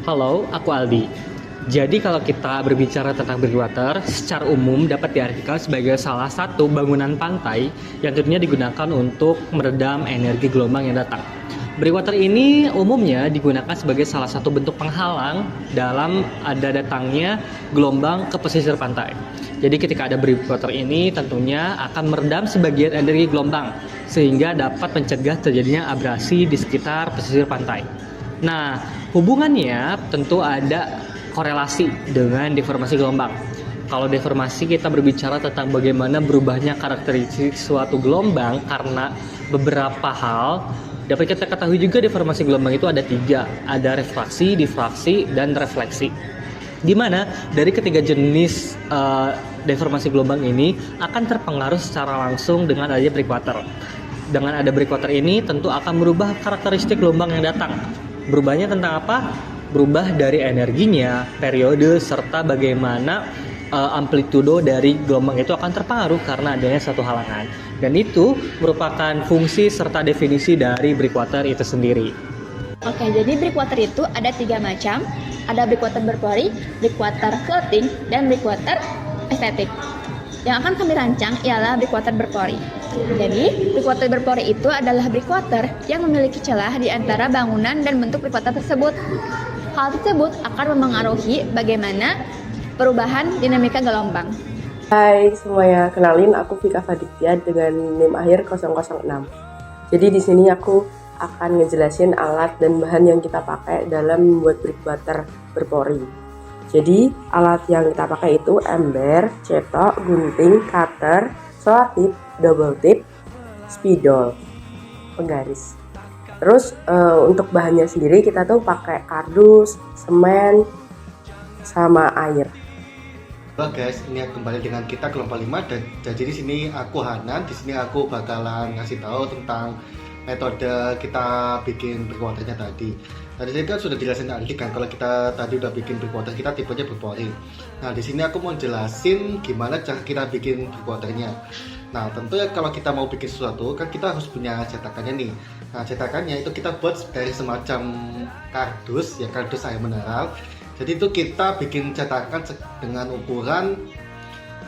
Halo, aku Aldi. Jadi kalau kita berbicara tentang breakwater, secara umum dapat diartikan sebagai salah satu bangunan pantai yang tentunya digunakan untuk meredam energi gelombang yang datang. Breakwater ini umumnya digunakan sebagai salah satu bentuk penghalang dalam ada datangnya gelombang ke pesisir pantai. Jadi ketika ada breakwater ini tentunya akan meredam sebagian energi gelombang sehingga dapat mencegah terjadinya abrasi di sekitar pesisir pantai. Nah, hubungannya tentu ada korelasi dengan deformasi gelombang. Kalau deformasi kita berbicara tentang bagaimana berubahnya karakteristik suatu gelombang karena beberapa hal. Dapat kita ketahui juga deformasi gelombang itu ada 3, ada refraksi, difraksi, dan refleksi. Di mana dari ketiga jenis deformasi gelombang ini akan terpengaruh secara langsung dengan adanya breakwater. Dengan ada breakwater ini tentu akan merubah karakteristik gelombang yang datang. Berubahnya tentang apa? Berubah dari energinya, periode, serta bagaimana amplitudo dari gelombang itu akan terpengaruh karena adanya satu halangan. Dan itu merupakan fungsi serta definisi dari breakwater itu sendiri. Oke, jadi breakwater itu ada 3 macam. Ada breakwater berpori, breakwater floating, dan breakwater estetik. Yang akan kami rancang ialah breakwater berpori. Jadi, breakwater berpori itu adalah breakwater yang memiliki celah di antara bangunan dan bentuk breakwater tersebut. Hal tersebut akan memengaruhi bagaimana perubahan dinamika gelombang. Hai semuanya, kenalin aku Vika Faditya dengan NIM akhir 006. Jadi di sini aku akan ngejelasin alat dan bahan yang kita pakai dalam membuat breakwater berpori. Jadi alat yang kita pakai itu ember, cetok, gunting, cutter, selotip, double tip, spidol, penggaris. Terus untuk bahannya sendiri kita tuh pakai kardus, semen, sama air. Halo guys, ini kembali dengan kita kelompok 5 dan jadi di sini aku Hanan. Di sini aku bakalan ngasih tahu tentang metode kita bikin breakwaternya tadi. Tadi saya kan sudah jelasin tadi kan kalau kita tadi udah bikin breakwater kita tipenya berpori. Nah, di sini aku mau jelasin gimana cara kita bikin breakwaternya. Nah, tentu ya kalau kita mau bikin sesuatu kan kita harus punya cetakannya nih. Nah, cetakannya itu kita buat dari semacam kardus, ya kardus air mineral. Jadi itu kita bikin cetakan dengan ukuran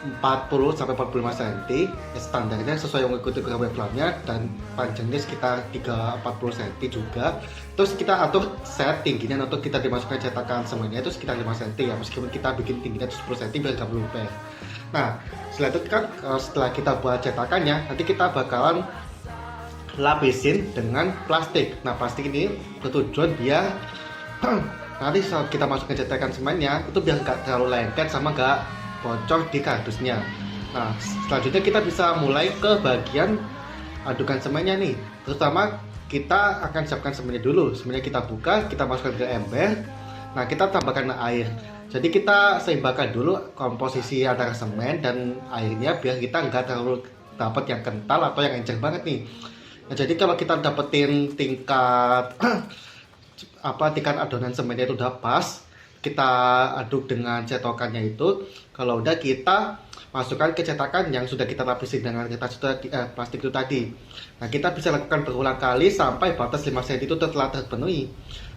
40 sampai 45 cm. Ya, standarnya sesuai mengikuti ukuran weblamnya dan panjangnya sekitar 40 cm juga. Terus kita atur set tingginya untuk kita dimasukkan cetakan semuanya itu sekitar 5 cm ya, meskipun kita bikin tingginya 10 cm biar gak meluber. Nah, setelah itu kan setelah kita buat cetakannya, nanti kita bakalan lapisin dengan plastik. Nah, plastik ini bertujuan biar nanti saat kita masukkan cetakan semennya itu biar nggak terlalu lengket sama nggak bocor di kardusnya. Nah, selanjutnya kita bisa mulai ke bagian adukan semennya nih. Terutama kita akan siapkan semennya dulu. Semennya kita buka, kita masukkan ke ember. Nah, kita tambahkan air. Jadi kita seimbangkan dulu komposisi antara semen dan airnya biar kita nggak terlalu dapat yang kental atau yang encer banget nih. Nah, jadi kalau kita dapetin tingkat tingkat adonan semennya itu udah pas, kita aduk dengan cetokannya itu. Kalau udah kita masukkan ke cetakan yang sudah kita lapisi dengan kertas plastik itu tadi. Nah, kita bisa lakukan berulang kali sampai batas 5 cm itu telah terpenuhi.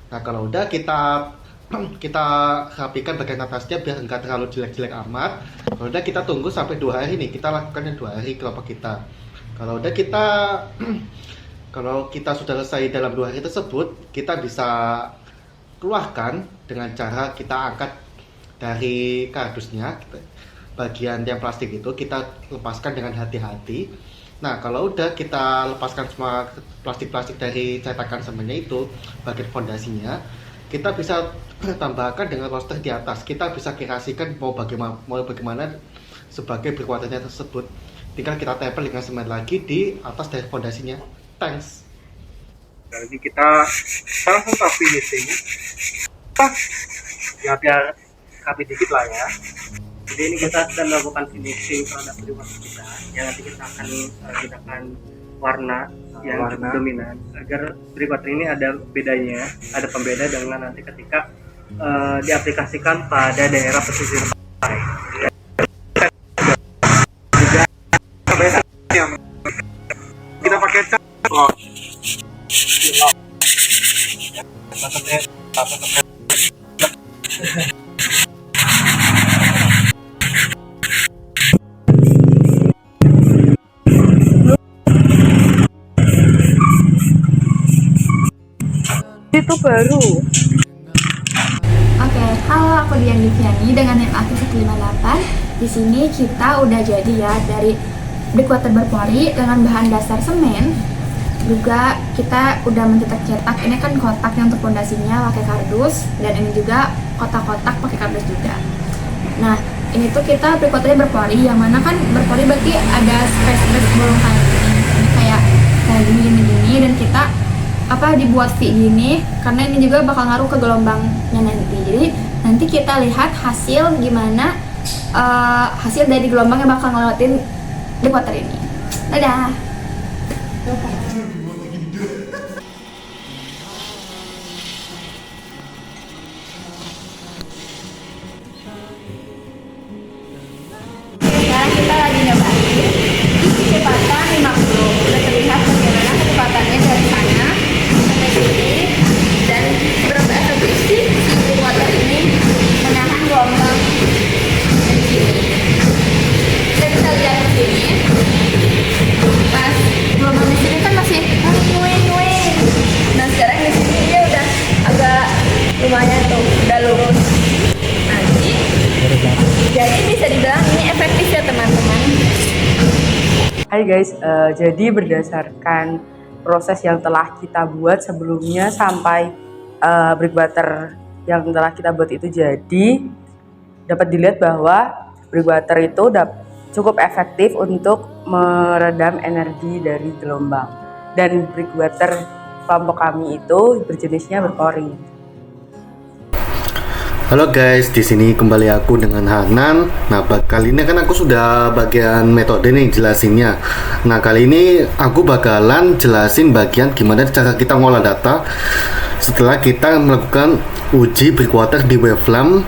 Nah, kalau udah kita rapikan bagian atasnya biar enggak terlalu jelek-jelek amat. Kalau udah kita tunggu sampai 2 hari nih, kita lakukan yang 2 hari kelompok kita. Kalau udah kalau kita sudah selesai dalam 2 hari tersebut, kita bisa keluarkan dengan cara kita angkat dari kardusnya, bagian yang plastik itu kita lepaskan dengan hati-hati. Nah, kalau udah kita lepaskan semua plastik-plastik dari cetakan semennya itu, bagian fondasinya, kita bisa tambahkan dengan roster di atas. Kita bisa kreasikan mau bagaimana sebagai breakwaternya tersebut. Tinggal kita tempel dengan semen lagi di atas dari fondasinya. Thanks. Jadi kita langsung ke finishing. Ya biar rapi dikit lah ya. Jadi ini kita sedang melakukan finishing terhadap breakwater kita. Yang nanti kita akan gunakan warna yang dominan agar breakwater ini ada bedanya, ada pembeda dengan nanti ketika diaplikasikan pada daerah pesisir pantai. Kita pakai cat. itu baru. Oke, halo, aku Dian Diviani dengan NIM Aktif 158. Di sini kita udah jadi ya dari breakwater berpori dengan bahan dasar semen. Juga kita udah mencetak-cetak, ini kan kotaknya untuk fondasinya pakai kardus, dan ini juga kotak-kotak pakai kardus juga. Nah, ini tuh kita breakwaternya berpori, yang mana kan berpori berarti ada space bolong kayak gini, kayak gini, dan kita dibuat V gini karena ini juga bakal ngaruh ke gelombangnya nanti. Jadi nanti kita lihat hasil gimana hasil dari gelombang yang bakal ngelewatin breakwater ini. Dadah. Sekarang kita lagi nyobain kecepatan 50. Udah terlihat bagaimana kecepatannya dari sana sampai sini, dan berapa efektif sih si water ini menahan gelombang dari sini. Kita bisa lihat di sini, pas gelombang di sini kan masih nguing. Nah sekarang di sini dia udah agak lumayan tuh, udah lurus. Jadi bisa dibilang ini efektif ya teman-teman. Hai guys, jadi berdasarkan proses yang telah kita buat sebelumnya sampai breakwater yang telah kita buat itu jadi, dapat dilihat bahwa breakwater itu cukup efektif untuk meredam energi dari gelombang. Dan breakwater kelompok kami itu berjenisnya berpori. Halo guys, di sini kembali aku dengan Hanan. Nah, kali ini kan aku sudah bagian metode nih jelasinnya. Nah, kali ini aku bakalan jelasin bagian gimana cara kita ngolah data setelah kita melakukan uji breakwater di Waveflam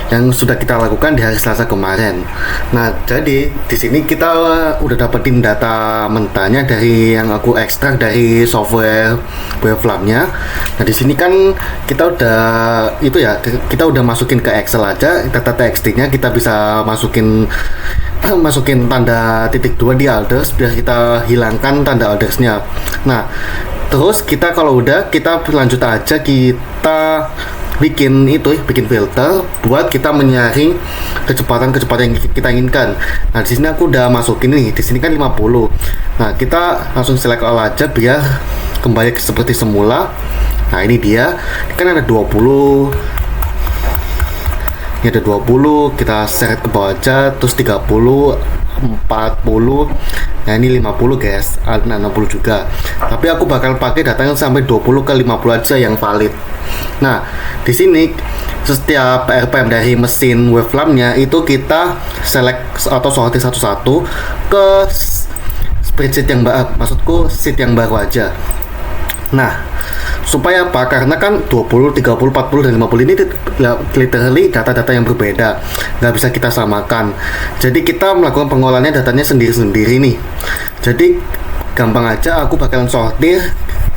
yang sudah kita lakukan di hari Selasa kemarin. Nah, jadi di sini kita udah dapetin data mentahnya dari yang aku ekstrak dari software Waveflamnya. Nah, di sini kan kita udah masukin ke Excel aja data TXT-nya, kita bisa masukin tanda titik 2 di alders biar kita hilangkan tanda aldersnya. Nah, terus kalau udah kita lanjut aja, kita bikin filter buat kita menyaring kecepatan yang kita inginkan. Nah, di sini aku udah masukin nih, di sini kan 50. Nah, kita langsung select all aja biar kembali seperti semula. Nah, ini dia, kan ada 20. Ini ada 20, kita seret ke bawah aja, terus 30, 40. Nah, ini 50 guys, ada 60 juga. Tapi aku bakal pakai datanya sampai 20 ke 50 aja yang valid. Nah, di sini setiap RPM dari mesin Waveflamnya itu kita select atau sortir satu-satu ke spreadsheet yang maksudku sheet yang baru aja. Nah, supaya apa? Karena kan 20, 30, 40, dan 50 ini literally data-data yang berbeda, nggak bisa kita samakan. Jadi kita melakukan pengolahannya datanya sendiri-sendiri nih. Jadi gampang aja, aku bakalan sortir,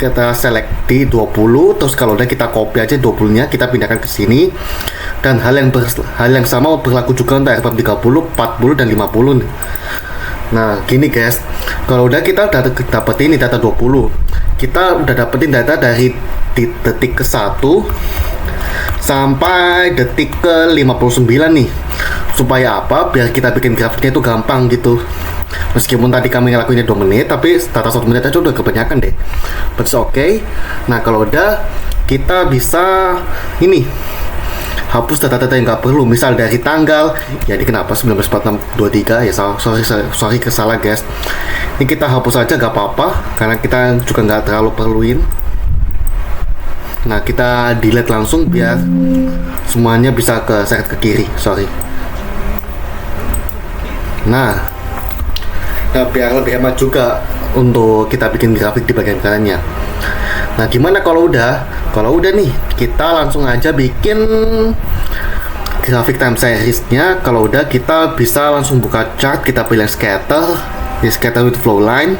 kita select di 20, terus kalau udah kita copy aja 20-nya, kita pindahkan ke sini. Dan hal yang sama berlaku juga untuk RPM 30, 40, dan 50 nih. Nah, gini guys, kalau udah kita dapetin data 20, kita udah dapetin data dari detik ke 1 sampai detik ke 59 nih. Supaya apa? Biar kita bikin grafiknya itu gampang gitu. Meskipun tadi kami ngelakuinnya 2 menit, tapi data 1 menit aja udah kebanyakan deh. But it's okay. Nah, kalau udah, kita bisa hapus data-data yang nggak perlu, misal dari tanggal, ya ini kenapa 194623 ya, sorry kesalah guys. Ini kita hapus aja nggak apa-apa, karena kita juga nggak terlalu perluin. Nah, kita delete langsung biar semuanya bisa seret ke kiri, sorry. Nah, biar lebih hemat juga untuk kita bikin grafik di bagian kanannya. Nah, gimana kalau udah nih, kita langsung aja bikin grafik time series-nya. Kalau udah, kita bisa langsung buka chart, kita pilih scatter with flow line.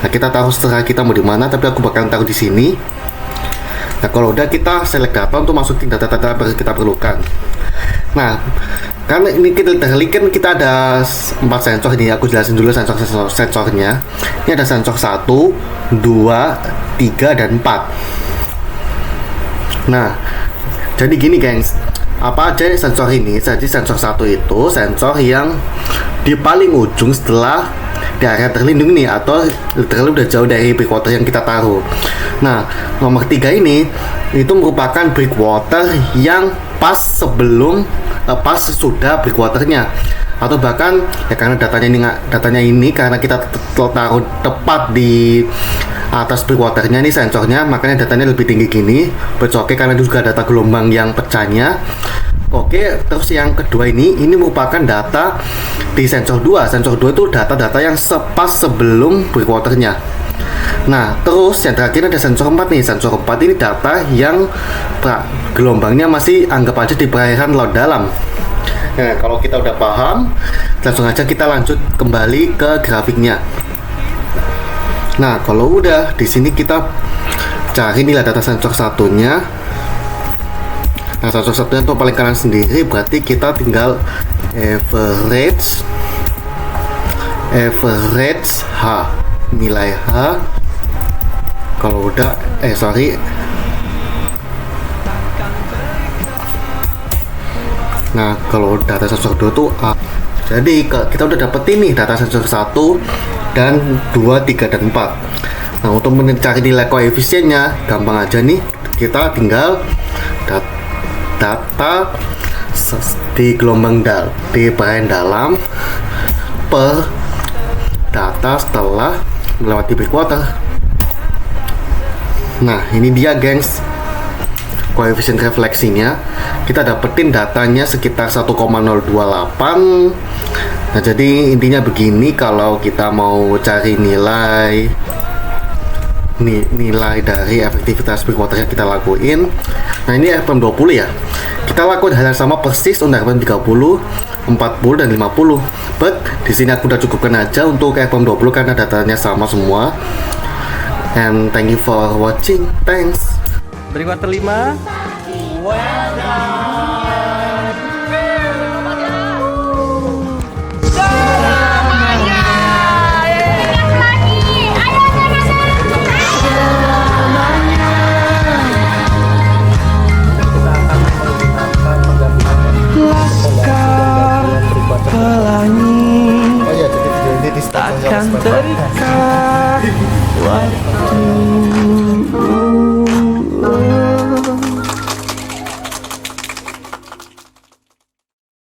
Nah, kita taruh setelah kita mau di mana, tapi aku bakalan taruh di sini. Nah, kalau udah, kita select data untuk masukin data-data yang kita perlukan. Nah, karena ini kita ada 4 sensor ini, aku jelasin dulu sensornya. Ini ada sensor 1, 2, 3, dan 4. Nah, jadi gini gengs, apa aja sensor ini? Jadi sensor satu itu sensor yang di paling ujung setelah di area terlindung nih, atau terlalu udah jauh dari breakwater yang kita taruh. Nah, nomor 3 ini itu merupakan breakwater yang pas sebelum pas sudah breakwaternya, atau bahkan ya karena datanya ini karena kita taruh tepat di atas breakwaternya nih sensornya, makanya datanya lebih tinggi gini. Oke, karena juga data gelombang yang pecahnya. Oke, terus yang kedua ini merupakan data di sensor 2. Sensor 2 itu data-data yang pas sebelum breakwaternya. Nah, terus yang terakhir ada sensor 4 nih. Sensor 4 ini data yang gelombangnya masih anggap aja di perairan laut dalam. Nah, kalau kita udah paham, langsung aja kita lanjut kembali ke grafiknya. Nah, kalau udah di sini kita cari nilai data sensor satunya. Nah, sensor satunya untuk paling kanan sendiri, berarti kita tinggal average H, nilai H. Kalau udah nah, kalau data sensor 2 tuh A. Jadi kita udah dapet ini data sensor 1 dan 2, 3, dan 4. Nah, untuk mencari nilai koefisiennya gampang aja nih, kita tinggal data di gelombang di perairan dalam per data setelah melewati breakwater. Nah, ini dia gengs koefisien refleksinya. Kita dapetin datanya sekitar 1,028. Nah, jadi intinya begini, kalau kita mau cari nilai dari efektivitas breakwater yang kita lakuin. Nah, ini RPM 20 ya. Kita lakukan hal yang sama persis untuk RPM 30, 40, dan 50. But di sini aku udah cukupkan aja untuk RPM 20 karena datanya sama semua. And thank you for watching. Thanks. Breakwater 5. Oh ya, jadi video ini di Takkan terikat waktu.